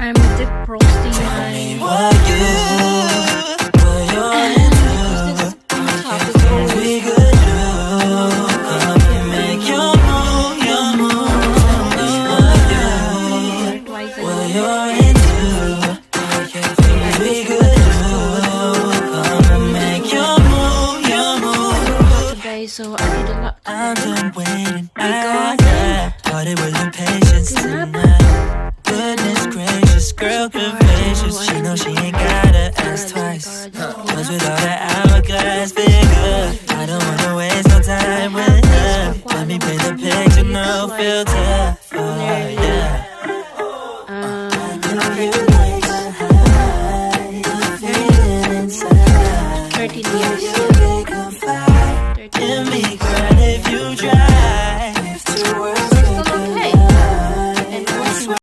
I'm a dip roasting Tell me my what you're into. What we could do. Come and make your move, your move. Tell me what you're into. What we could do. Come and make your move, your move. today, so I did a lot I'm today. done waiting. God. Thought it was impatience tonight. Goodness gracious, girl, capacious. She knows she ain't gotta ask twice. Cause without an hourglass figure, I don't wanna waste no time with her. Let me paint the picture, no filter.